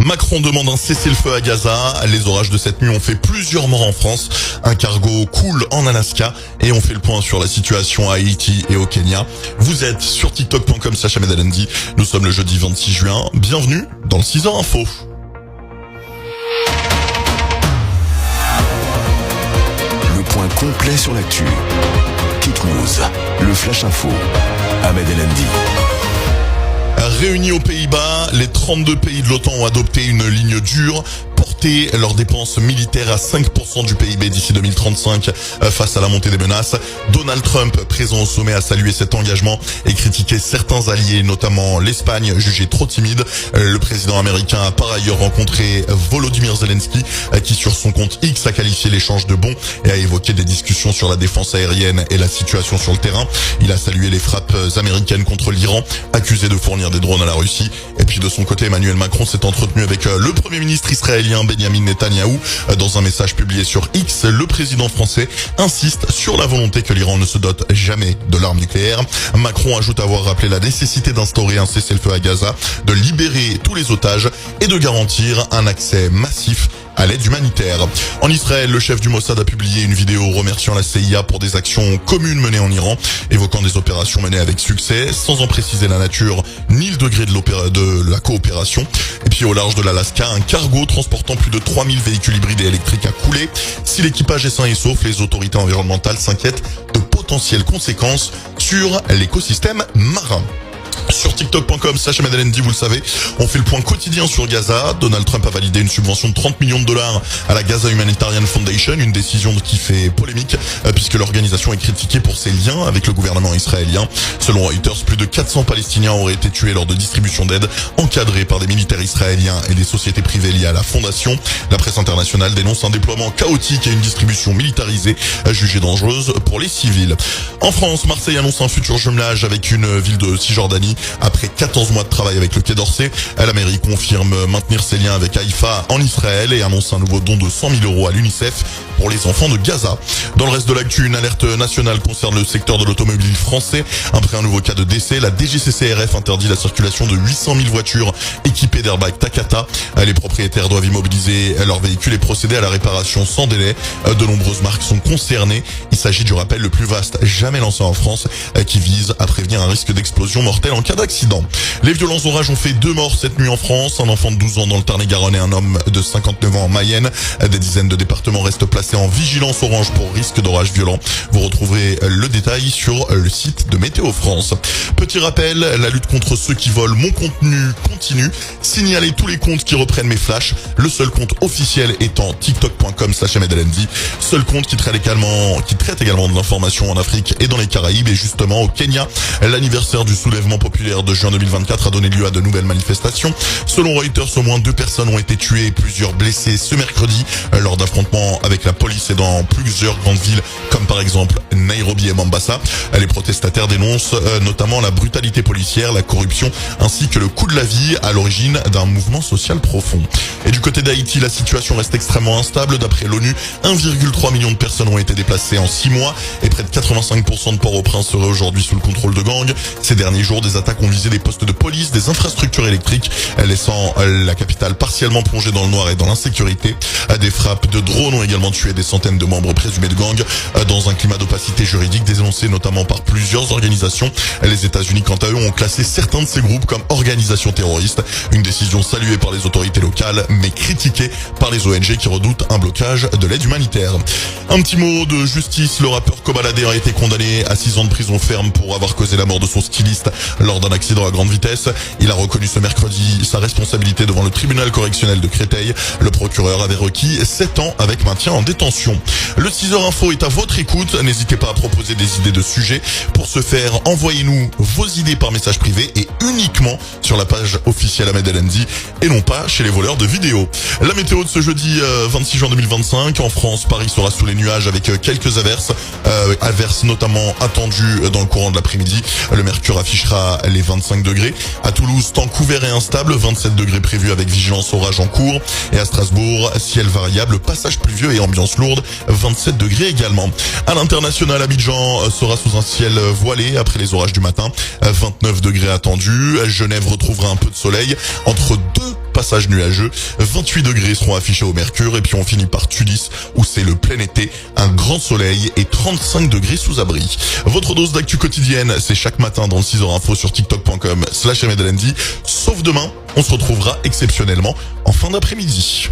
Macron demande un cessez-le-feu à Gaza. Les orages de cette nuit ont fait plusieurs morts en France. Un cargo coule en Alaska et on fait le point sur la situation à Haïti et au Kenya. Vous êtes sur tiktok.com/ahmedalendi. Nous sommes le jeudi 26 juin. Bienvenue dans le 6h Info. Le point complet sur l'actu. Kit News, le Flash Info. Ahmed Elendi. Réunis aux Pays-Bas, les 32 pays de l'OTAN ont adopté une ligne dure, porter leurs dépenses militaires à 5% du PIB d'ici 2035 face à la montée des menaces. Donald Trump, présent au sommet, a salué cet engagement et critiqué certains alliés, notamment l'Espagne, jugée trop timide. Le président américain a par ailleurs rencontré Volodymyr Zelensky, qui sur son compte X a qualifié l'échange de bon et a évoqué des discussions sur la défense aérienne et la situation sur le terrain. Il a salué les frappes américaines contre l'Iran, accusé de fournir des drones à la Russie. Et puis de son côté, Emmanuel Macron s'est entretenu avec le premier ministre israélien Benjamin Netanyahou. Dans un message publié sur X, le président français insiste sur la volonté que l'Iran ne se dote jamais de l'arme nucléaire. Macron ajoute avoir rappelé la nécessité d'instaurer un cessez-le-feu à Gaza, de libérer tous les otages et de garantir un accès massif à l'aide humanitaire. En Israël, le chef du Mossad a publié une vidéo remerciant la CIA pour des actions communes menées en Iran, évoquant des opérations menées avec succès, sans en préciser la nature ni le degré de la coopération. Et puis au large de l'Alaska, un cargo transportant plus de 3000 véhicules hybrides et électriques a coulé. Si l'équipage est sain et sauf, les autorités environnementales s'inquiètent de potentielles conséquences sur l'écosystème marin. Sur tiktok.com/ahmedalendi, vous le savez, on fait le point quotidien sur Gaza. Donald Trump a validé une subvention de 30 millions de dollars à la Gaza Humanitarian Foundation, une décision qui fait polémique puisque l'organisation est critiquée pour ses liens avec le gouvernement israélien. Selon Reuters, plus de 400 Palestiniens auraient été tués lors de distributions d'aide encadrées par des militaires israéliens et des sociétés privées liées à la fondation. La presse internationale dénonce un déploiement chaotique et une distribution militarisée jugée dangereuse pour les civils. En France, Marseille annonce un futur jumelage avec une ville de Cisjordanie. Après 14 mois de travail avec le Quai d'Orsay, la mairie confirme maintenir ses liens avec Haïfa en Israël et annonce un nouveau don de 100 000 € à l'UNICEF pour les enfants de Gaza. Dans le reste de l'actu, une alerte nationale concerne le secteur de l'automobile français. Après un nouveau cas de décès, la DGCCRF interdit la circulation de 800 000 voitures équipées d'airbags Takata. Les propriétaires doivent immobiliser leurs véhicules et procéder à la réparation sans délai. De nombreuses marques sont concernées. Il s'agit du rappel le plus vaste jamais lancé en France qui vise à prévenir un risque d'explosion mortelle en cas d'accident. Les violents orages ont fait 2 morts cette nuit en France. Un enfant de 12 ans dans le Tarn-et-Garonne et un homme de 59 ans en Mayenne. Des dizaines de départements restent placés en vigilance orange pour risque d'orage violent. Vous retrouverez le détail sur le site de Météo France. Petit rappel, la lutte contre ceux qui volent mon contenu continue. Signalez tous les comptes qui reprennent mes flashs. Le seul compte officiel étant tiktok.com/ahmedalendi. Seul compte qui traite également de l'information en Afrique et dans les Caraïbes et justement au Kenya. L'anniversaire du soulèvement populaire de juin 2024 a donné lieu à de nouvelles manifestations. Selon Reuters, au moins 2 personnes ont été tuées et plusieurs blessées ce mercredi lors d'affrontements avec la police et dans plusieurs grandes villes comme par exemple Nairobi et Mombasa. Les protestataires dénoncent notamment la brutalité policière, la corruption ainsi que le coût de la vie à l'origine d'un mouvement social profond. Et du côté d'Haïti, la situation reste extrêmement instable. D'après l'ONU, 1,3 million de personnes ont été déplacées en 6 mois et près de 85% de Port-au-Prince seraient aujourd'hui sous le contrôle de gangs. Ces derniers jours, des attaques ont visé des postes de police, des infrastructures électriques, laissant la capitale partiellement plongée dans le noir et dans l'insécurité. Des frappes de drones ont également tué des centaines de membres présumés de gangs dans un climat d'opacité juridique dénoncé notamment par plusieurs organisations. Les États-Unis, quant à eux, ont classé certains de ces groupes comme organisations terroristes. Une décision saluée par les autorités locales, mais critiquée par les ONG qui redoutent un blocage de l'aide humanitaire. Un petit mot de justice, le rappeur Kobalade a été condamné à 6 ans de prison ferme pour avoir causé la mort de son styliste lors d'un accident à grande vitesse. Il a reconnu ce mercredi sa responsabilité devant le tribunal correctionnel de Créteil. Le procureur avait requis 7 ans avec maintien en détention. Le 6h Info est à votre écoute. N'hésitez pas à proposer des idées de sujets. Pour ce faire, envoyez-nous vos idées par message privé et uniquement sur la page officielle Ahmed Elendi et non pas chez les voleurs de vidéos. La météo de ce jeudi 26 juin 2025. En France, Paris sera sous les nuages avec quelques averses. Averses notamment attendues dans le courant de l'après-midi. Le mercure affichera les 25 degrés. À Toulouse, temps couvert et instable, 27 degrés prévus avec vigilance orage en cours. Et à Strasbourg, ciel variable, passage pluvieux et ambiance lourde, 27 degrés également. À l'international, Abidjan sera sous un ciel voilé après les orages du matin, 29 degrés attendus. Genève retrouvera un peu de soleil, entre 2 passage nuageux. 28 degrés seront affichés au Mercure et puis on finit par Tunis où c'est le plein été, un grand soleil et 35 degrés sous abri. Votre dose d'actu quotidienne, c'est chaque matin dans le 6h Info sur tiktok.com/MDLND. Sauf demain, on se retrouvera exceptionnellement en fin d'après-midi.